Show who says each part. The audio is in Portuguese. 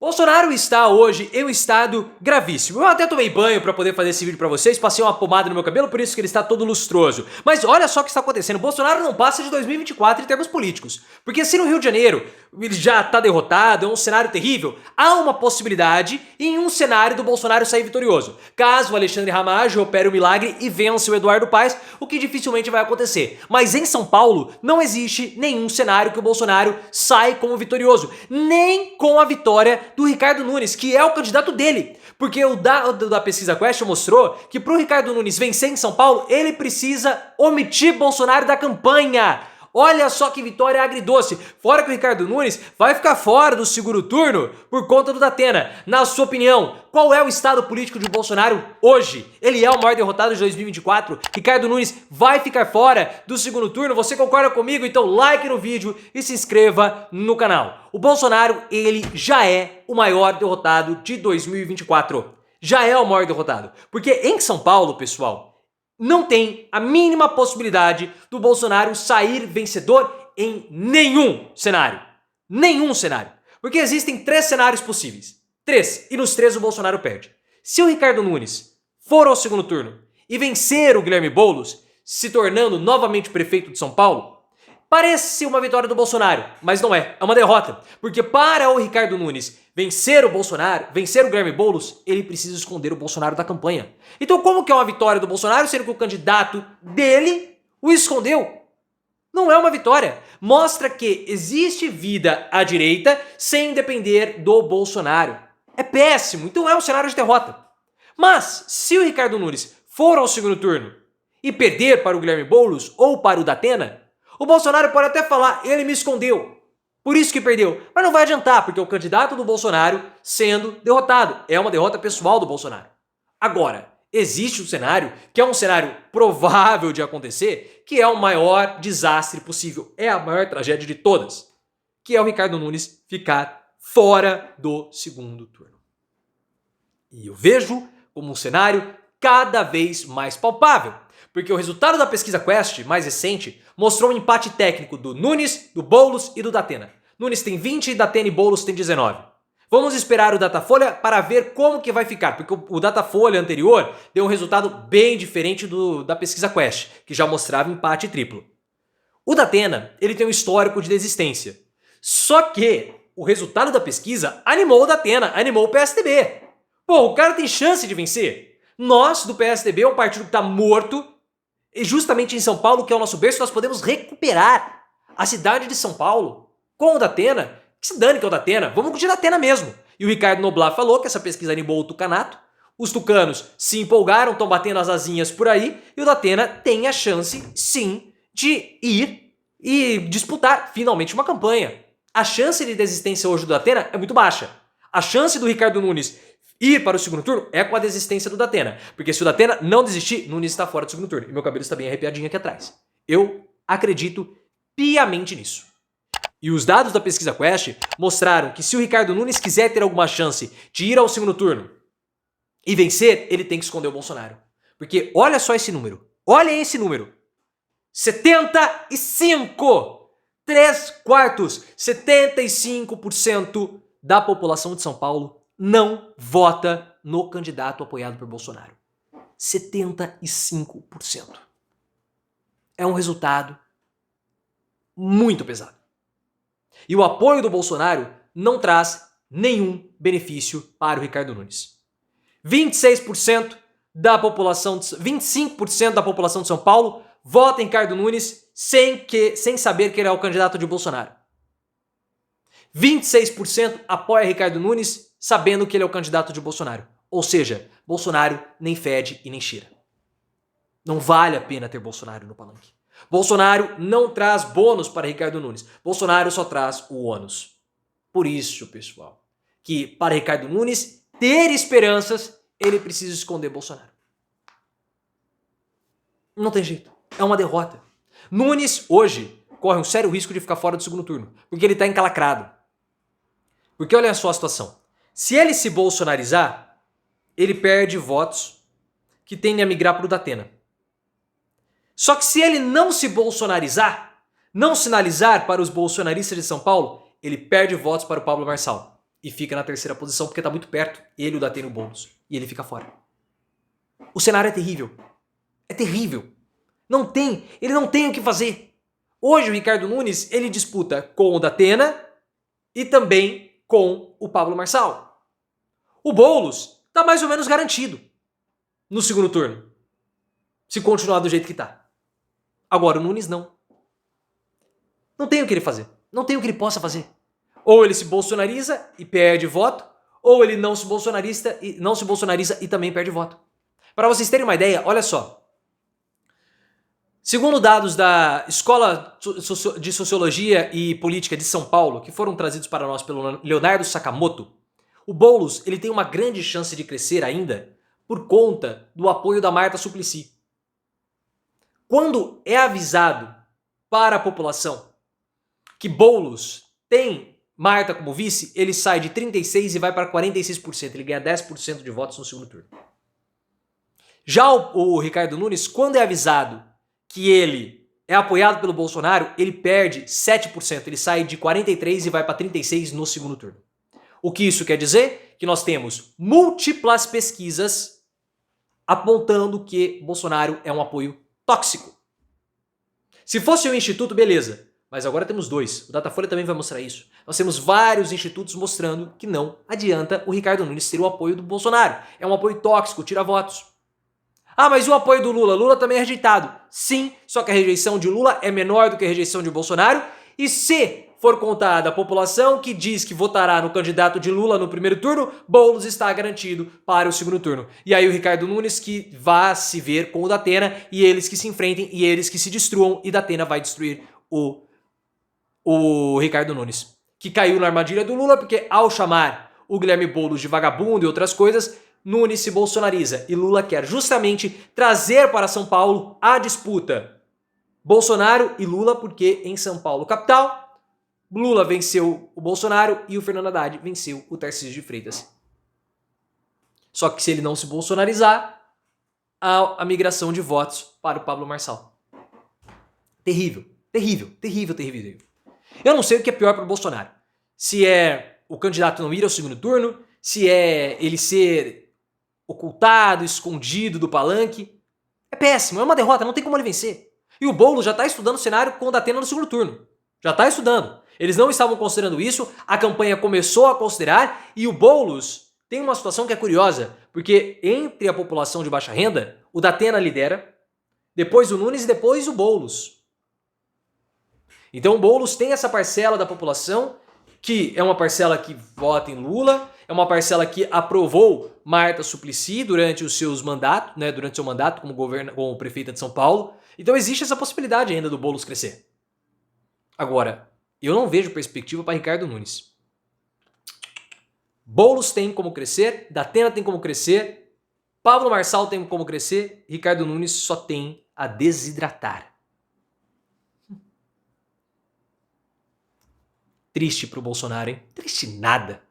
Speaker 1: Bolsonaro está hoje em um estado gravíssimo. Eu até tomei banho para poder fazer esse vídeo para vocês, passei uma pomada no meu cabelo, por isso que ele está todo lustroso. Mas olha só o que está acontecendo, Bolsonaro não passa de 2024 em termos políticos. Porque se no Rio de Janeiro ele já está derrotado, é um cenário terrível, há uma possibilidade em um cenário do Bolsonaro sair vitorioso. Caso o Alexandre Ramagem opere o milagre e vença o Eduardo Paes, o que dificilmente vai acontecer. Mas em São Paulo não existe nenhum cenário que o Bolsonaro saia como vitorioso, nem com a vitória do Ricardo Nunes, que é o candidato dele. Porque o da pesquisa Quest mostrou que para o Ricardo Nunes vencer em São Paulo, ele precisa omitir Bolsonaro da campanha. Olha só que vitória agridoce. Fora que o Ricardo Nunes vai ficar fora do segundo turno por conta do Datena. Na sua opinião, qual é o estado político de Bolsonaro hoje? Ele é o maior derrotado de 2024? Ricardo Nunes vai ficar fora do segundo turno? Você concorda comigo? Então like no vídeo e se inscreva no canal. O Bolsonaro, ele já é o maior derrotado de 2024. Já é o maior derrotado. Porque em São Paulo, pessoal, não tem a mínima possibilidade do Bolsonaro sair vencedor em nenhum cenário. Nenhum cenário. Porque existem 3 cenários possíveis. 3. E nos 3 o Bolsonaro perde. Se o Ricardo Nunes for ao segundo turno e vencer o Guilherme Boulos, se tornando novamente prefeito de São Paulo, parece uma vitória do Bolsonaro, mas não é. É uma derrota. Porque para o Ricardo Nunes vencer o Bolsonaro, vencer o Guilherme Boulos, ele precisa esconder o Bolsonaro da campanha. Então como que é uma vitória do Bolsonaro, sendo que o candidato dele o escondeu? Não é uma vitória. Mostra que existe vida à direita sem depender do Bolsonaro. É péssimo, então é um cenário de derrota. Mas se o Ricardo Nunes for ao segundo turno e perder para o Guilherme Boulos ou para o Datena, o Bolsonaro pode até falar, ele me escondeu. Por isso que perdeu. Mas não vai adiantar, porque é o candidato do Bolsonaro sendo derrotado. É uma derrota pessoal do Bolsonaro. Agora, existe um cenário, que é um cenário provável de acontecer, que é o maior desastre possível. É a maior tragédia de todas. Que é o Ricardo Nunes ficar fora do segundo turno. E eu vejo como um cenário cada vez mais palpável. Porque o resultado da pesquisa Quest, mais recente, mostrou um empate técnico do Nunes, do Boulos e do Datena. Nunes tem 20, Datena e Boulos tem 19. Vamos esperar o Datafolha para ver como que vai ficar, porque o Datafolha anterior deu um resultado bem diferente da pesquisa Quest, que já mostrava empate triplo. O Datena, ele tem um histórico de desistência. Só que o resultado da pesquisa animou o Datena, animou o PSDB. Pô, o cara tem chance de vencer. Nós, do PSDB, é um partido que está morto. E justamente em São Paulo, que é o nosso berço, nós podemos recuperar a cidade de São Paulo com o Datena. Que se dane que é o Datena, vamos de Datena mesmo. E o Ricardo Noblat falou que essa pesquisa animou o tucanato. Os tucanos se empolgaram, estão batendo as asinhas por aí. E o Datena tem a chance, sim, de ir e disputar finalmente uma campanha. A chance de desistência hoje do Datena é muito baixa. A chance do Ricardo Nunes ir para o segundo turno é com a desistência do Datena. Porque se o Datena não desistir, Nunes está fora do segundo turno. E meu cabelo está bem arrepiadinho aqui atrás. Eu acredito piamente nisso. E os dados da pesquisa Quest mostraram que se o Ricardo Nunes quiser ter alguma chance de ir ao segundo turno e vencer, ele tem que esconder o Bolsonaro. Porque olha só esse número. Olha esse número. 75! 3/4! 75% da população de São Paulo não vota no candidato apoiado por Bolsonaro. 75%. É um resultado muito pesado. E o apoio do Bolsonaro não traz nenhum benefício para o Ricardo Nunes. 26% da população, 25% da população de São Paulo vota em Ricardo Nunes sem saber que ele é o candidato de Bolsonaro. 26% apoia Ricardo Nunes sabendo que ele é o candidato de Bolsonaro. Ou seja, Bolsonaro nem fede e nem cheira. Não vale a pena ter Bolsonaro no palanque. Bolsonaro não traz bônus para Ricardo Nunes. Bolsonaro só traz o ônus. Por isso, pessoal, que para Ricardo Nunes ter esperanças, ele precisa esconder Bolsonaro. Não tem jeito. É uma derrota. Nunes, hoje, corre um sério risco de ficar fora do segundo turno. Porque ele está encalacrado. Porque olha só a situação. Se ele se bolsonarizar, ele perde votos que tendem a migrar para o Datena. Só que se ele não se bolsonarizar, não sinalizar para os bolsonaristas de São Paulo, ele perde votos para o Pablo Marçal. e fica na terceira posição porque tá muito perto, ele, o Datena e o Boulos, e ele fica fora. O cenário é terrível. É terrível. Ele não tem o que fazer. Hoje o Ricardo Nunes, ele disputa com o Datena e também com o Pablo Marçal. O Boulos tá mais ou menos garantido no segundo turno, se continuar do jeito que tá. Agora o Nunes não. Não tem o que ele fazer. Não tem o que ele possa fazer. Ou ele se bolsonariza e perde voto, ou ele não se bolsonariza e também perde voto. Para vocês terem uma ideia, olha só. Segundo dados da Escola de Sociologia e Política de São Paulo, que foram trazidos para nós pelo Leonardo Sakamoto, o Boulos ele tem uma grande chance de crescer ainda por conta do apoio da Marta Suplicy. Quando é avisado para a população que Boulos tem Marta como vice, ele sai de 36% e vai para 46%. Ele ganha 10% de votos no segundo turno. Já o Ricardo Nunes, quando é avisado que ele é apoiado pelo Bolsonaro, ele perde 7%. Ele sai de 43% e vai para 36% no segundo turno. O que isso quer dizer? Que nós temos múltiplas pesquisas apontando que Bolsonaro é um apoio tóxico. Se fosse um instituto, beleza. Mas agora temos dois. O Datafolha também vai mostrar isso. Nós temos vários institutos mostrando que não adianta o Ricardo Nunes ter o apoio do Bolsonaro. É um apoio tóxico, tira votos. Ah, mas e o apoio do Lula? Lula também é rejeitado. Sim, só que a rejeição de Lula é menor do que a rejeição de Bolsonaro. E se for contada a população que diz que votará no candidato de Lula no primeiro turno, Boulos está garantido para o segundo turno. E aí o Ricardo Nunes que vá se ver com o Datena e eles que se enfrentem e eles que se destruam e Datena vai destruir o Ricardo Nunes, que caiu na armadilha do Lula porque ao chamar o Guilherme Boulos de vagabundo e outras coisas, Nunes se bolsonariza e Lula quer justamente trazer para São Paulo a disputa Bolsonaro e Lula, porque em São Paulo, capital, Lula venceu o Bolsonaro e o Fernando Haddad venceu o Tarcísio de Freitas. Só que se ele não se bolsonarizar, há a migração de votos para o Pablo Marçal. Terrível, terrível, terrível, terrível, terrível. Eu não sei o que é pior para o Bolsonaro. Se é o candidato não ir ao segundo turno, se é ele ser ocultado, escondido do palanque. É péssimo, é uma derrota, não tem como ele vencer. E o Boulos já está estudando o cenário com o Datena no segundo turno. Já está estudando. Eles não estavam considerando isso, a campanha começou a considerar e o Boulos tem uma situação que é curiosa, porque entre a população de baixa renda, o Datena lidera, depois o Nunes e depois o Boulos. Então o Boulos tem essa parcela da população que é uma parcela que vota em Lula, é uma parcela que aprovou Marta Suplicy durante os seus mandatos, né, durante seu mandato como prefeita de São Paulo. Então existe essa possibilidade ainda do Boulos crescer. Agora, eu não vejo perspectiva para Ricardo Nunes. Boulos tem como crescer, Datena tem como crescer, Pablo Marçal tem como crescer, Ricardo Nunes só tem a desidratar. Triste pro Bolsonaro, hein? Triste nada.